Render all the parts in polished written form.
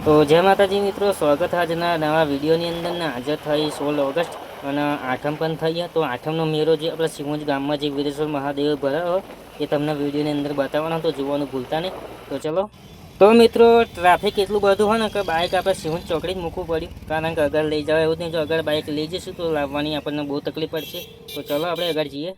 તો જય માતાજી મિત્રો, સ્વાગત આજના નવા વિડીયોની અંદર ને આજે થઈ 16 ઓગસ્ટ અને આઠમ પણ થઈ. તો આઠમનો મેળો જે આપણા સિંહોજ ગામમાં જે વીરેશ્વર મહાદેવ ભરાયો એ તમને વિડીયોની અંદર બતાવવાનો, તો જોવાનું ભૂલતા નહીં. તો ચલો. તો મિત્રો ટ્રાફિક એટલું બધું હોય ને કે બાઇક આપણે સિંહોજ ચોકડી જ મૂકવું પડ્યું, કારણ કે અગર લઈ જવાય એવું જ નહીં. જો અગર બાઇક લઈ જઈશું તો લાવવાની આપણને બહુ તકલીફ પડશે. તો ચલો આપણે આગળ જઈએ.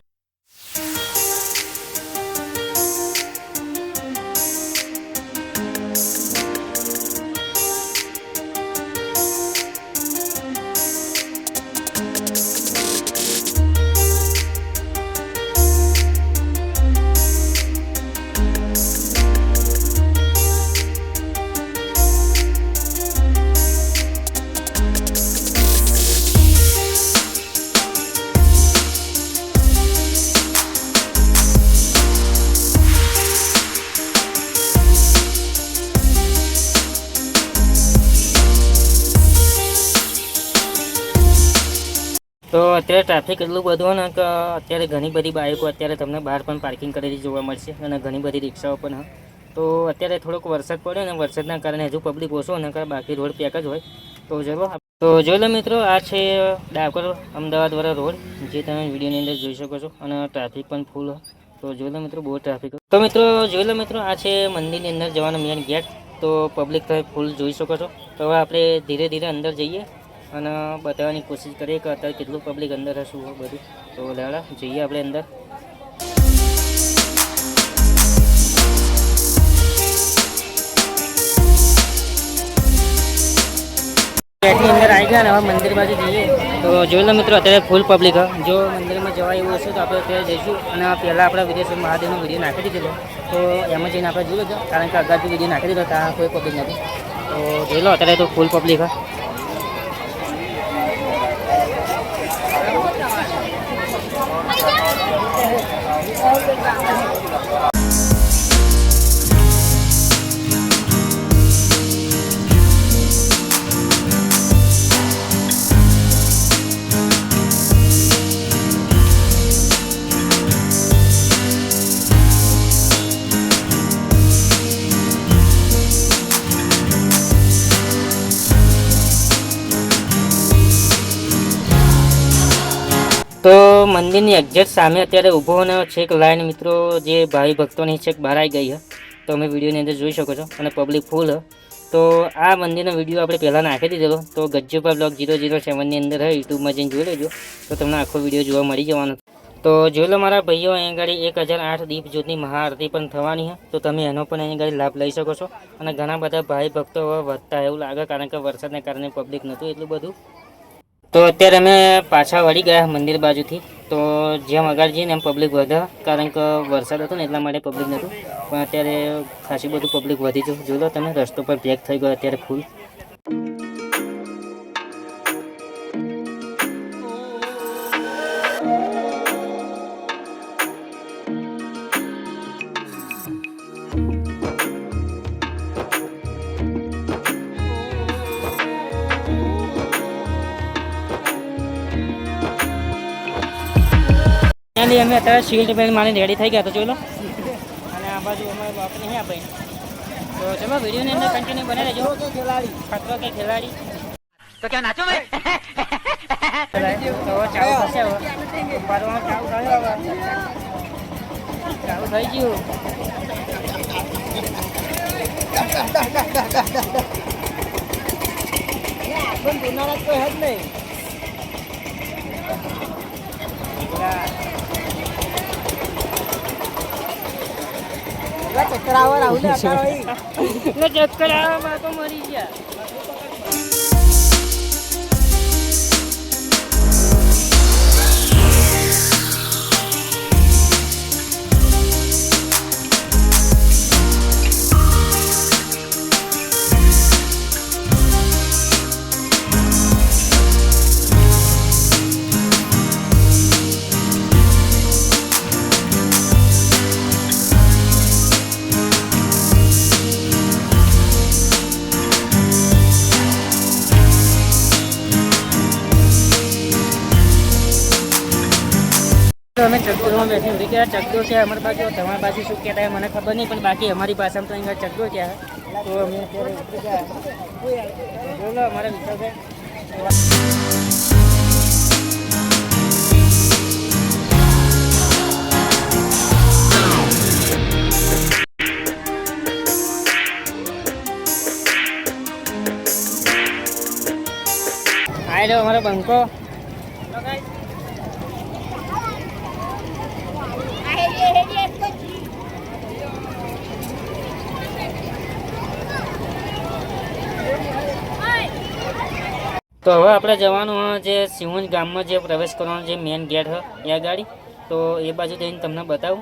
તો અત્યારે ટ્રાફિક એટલું બધું ને કે અત્યારે ઘણી બધી બાઇકો અત્યારે તમને બહાર પણ પાર્કિંગ કરેલી જોવા મળશે અને ઘણી બધી રિક્ષાઓ પણ. તો અત્યારે થોડોક વરસાદ પડ્યો ને વરસાદના કારણે હજુ પબ્લિક ઓછો ને બાકી રોડ પેક જ હોય. તો ચલો, તો જોઈ લો મિત્રો, આ છે ડાકોર અમદાવાદ વાળા રોડ જે તમે વિડીયોની અંદર જોઈ શકો છો અને ટ્રાફિક પણ ફૂલ. તો જોઈ લો મિત્રો, બહુ ટ્રાફિક. તો મિત્રો જોઈ લો મિત્રો, આ છે મંદિરની અંદર જવાનો મેન ગેટ. તો પબ્લિક તમે ફૂલ જોઈ શકો છો. તો હવે આપણે ધીરે ધીરે અંદર જઈએ અને બતાવવાની કોશિશ કરીએ કે અત્યારે કેટલું પબ્લિક અંદર હશું બધું. તો દાડા જઈએ આપણે અંદર. ગેટની અંદર આવી ગયા ને હવે મંદિર બાજુ જઈએ. તો જોઈ લો મિત્રો, અત્યારે ફૂલ પબ્લિક. જો મંદિરમાં જવાય એવું હશે તો આપણે અત્યારે જઈશું. અને પહેલાં આપણા વીરેશ્વર મહાદેવનો વિડીયો નાખી દીધેલો, તો એમાં જઈને આપણે જોઈ લેજો, કારણ કે અગાડથી વિડીયો નાખી દીધો ત્યાં કોઈ પબ્લિક નથી. તો જોઈ લો, અત્યારે તો ફૂલ પબ્લિક. તો મંદિરની એક્ઝેક્ટ સામે અત્યારે ઊભો ને છેક લાઈન મિત્રો જે ભાવિ ભક્તોની છેક બહાર આવી ગઈ. તો અમે વિડીયોની અંદર જોઈ શકો છો અને પબ્લિક ફૂલ. તો આ મંદિરનો વિડીયો આપણે પહેલાં નાખી દીધેલો, તો ગજ્જુપા બ્લોગ 007ની અંદર હોય, યુટ્યુબમાં જઈને જોઈ લેજો તો તમને આખો વિડીયો જોવા મળી જવાનો. તો જોઈ લો મારા ભાઈઓ, અહીં આગળ 1008 દીપ જ્યોતની મહાઆરતી પણ થવાની છે. તો તમે એનો પણ અહીં આગળ લાભ લઈ શકો છો. અને ઘણા બધા ભાઈ ભક્તો વધતા એવું લાગે, કારણ કે વરસાદને કારણે પબ્લિક નહોતું એટલું બધું. તો અત્યારે અમે પાછા વળી ગયા મંદિર બાજુથી. તો જેમ આગળ જઈએ ને એમ પબ્લિક વધે, કારણ કે વરસાદ હતો ને એટલા માટે પબ્લિક નહોતું. પણ અત્યારે ખાસી બધું પબ્લિક વધી ગયું. જોઈ લો તમે, રસ્તો પર પેક થઈ ગયો અત્યારે ફૂલ. અમે અત્યારે શિલ્ડ બેલ્ટ મારીને રેડી થઈ ગયા. તો જોઈ લો, અને આ બાજુ અમારે બાપ નહીં આપે. તો ચલો વિડીયોની અંદર કન્ટિન્યુ બને રહેજો. ખતરો કે ખેલાડી તો ક્યાં નાચો ભાઈ. તો ચાલુ થશે હવે, ઉપાડવાનું ચાલુ થયું. હવે ચાલુ થઈ ગયું. કોઈ હદ નહીં. ચક્કર આવે રાહુલ, ચક્કર આવે તો મરી ગયા. અમે ચકડોરમાં બેસી ગયા. ચકડો છે અમારી બાજુ, તમારી બાજુ શું કહેતા મને ખબર નહીં, પણ બાકી અમારી પાસે તો અહીંયા ચકડો ક્યાં તો અમે અત્યારે ઉતરી ગયા. બોલો અમારા વિશાલભાઈ. આઈ રહ્યો અમારો બંકો. તો હવે આપણે જવાનું જે સિંહુંજ ગામમાં જે પ્રવેશ કરવાનો જે મેઇન ગેટ છે એ ગાડી, તો એ બાજુ જઈને તમને બતાવું.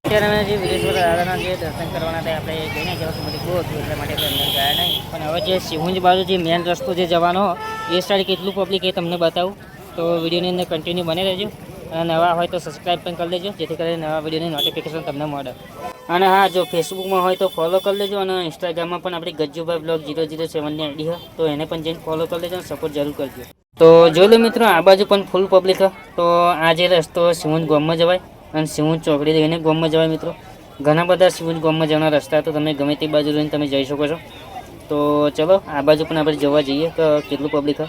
અત્યારે અમે જે વિરેશ્વર દાદાના જે દર્શન કરવાના હતા આપણે જઈને જવાનું બધું બહુ હતું એટલા માટે અંદર ગયા નહીં. પણ હવે જે સિંહુંજ બાજુ જે મેઇન રસ્તો જે જવાનો એ સાઈડ કેટલું પબ્લિક એ તમને બતાવું. તો વિડીયોની અંદર કન્ટિન્યુ બને રહેજો અને નવા હોય તો સબસ્ક્રાઈબ પણ કરી લેજો જેથી કરીને નવા વિડીયોની નોટિફિકેશન તમને મળે. અને હા, જો ફેસબુકમાં હોય તો ફોલો કરી લેજો અને ઇન્સ્ટાગ્રામમાં પણ આપણી ગજ્જુભાઈ બ્લોગ 007ની આઈડી છે, તો એને પણ જઈને ફોલો કરી લેજો અને સપોર્ટ જરૂર કરજો. તો જોઈ લો મિત્રો, આ બાજુ પણ ફૂલ પબ્લિક છે. તો આ જે રસ્તો સિંહુંજ ગામમાં જવાય અને સિંહુંજ ચોકડી રહીને ગામમાં જવાય મિત્રો. ઘણા બધા સિંહુંજ ગામમાં જવાના રસ્તા તો તમે ગમે તે બાજુ રહીને તમે જઈ શકો છો. તો ચલો આ બાજુ પણ આપણે જવા જઈએ તો કેટલું પબ્લિક છે.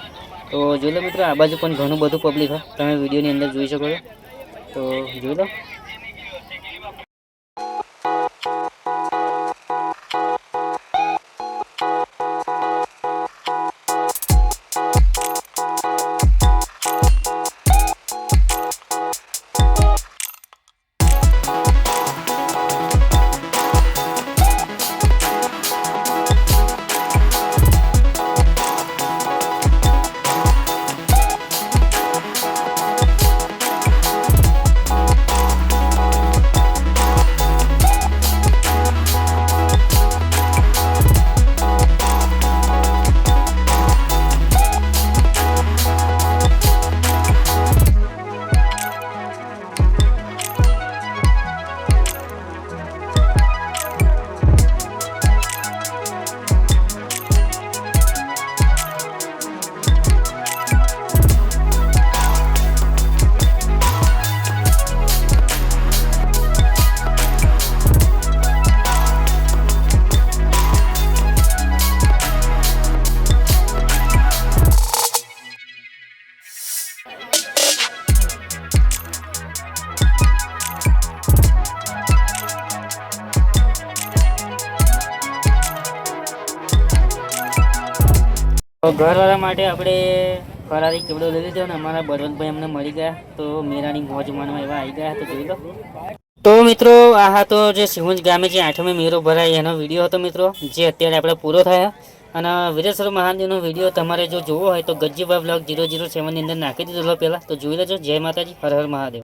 તો જોઈ લો મિત્રો, આ બાજુ પણ ઘણું બધું પબ્લિક છે, તમે વિડીયોની અંદર જોઈ શકો છો. તો જોઈ લો. તો ઘરવાળા માટે આપણે ફરારી કેવડો લઈ લીધો ને અમારા બળવંતભાઈ અમને મળી ગયા, તો મેરાની મોજ માનવા એવા આવી ગયા. તો જોઈ લો. તો મિત્રો, આ હા તો જે સિંહુંજ ગામે જે 8મી મેળો ભરાય એનો વિડીયો હતો મિત્રો, જે અત્યારે આપણે પૂરો થયા. અને વિરેશ્વર મહાદેવનો વિડીયો તમારે જો જોવો હોય તો ગજ્જીભાઈ બ્લોગ 007ની અંદર નાખી દીધો પહેલાં, તો જોઈ લેજો. જય માતાજી, હર હર મહાદેવ.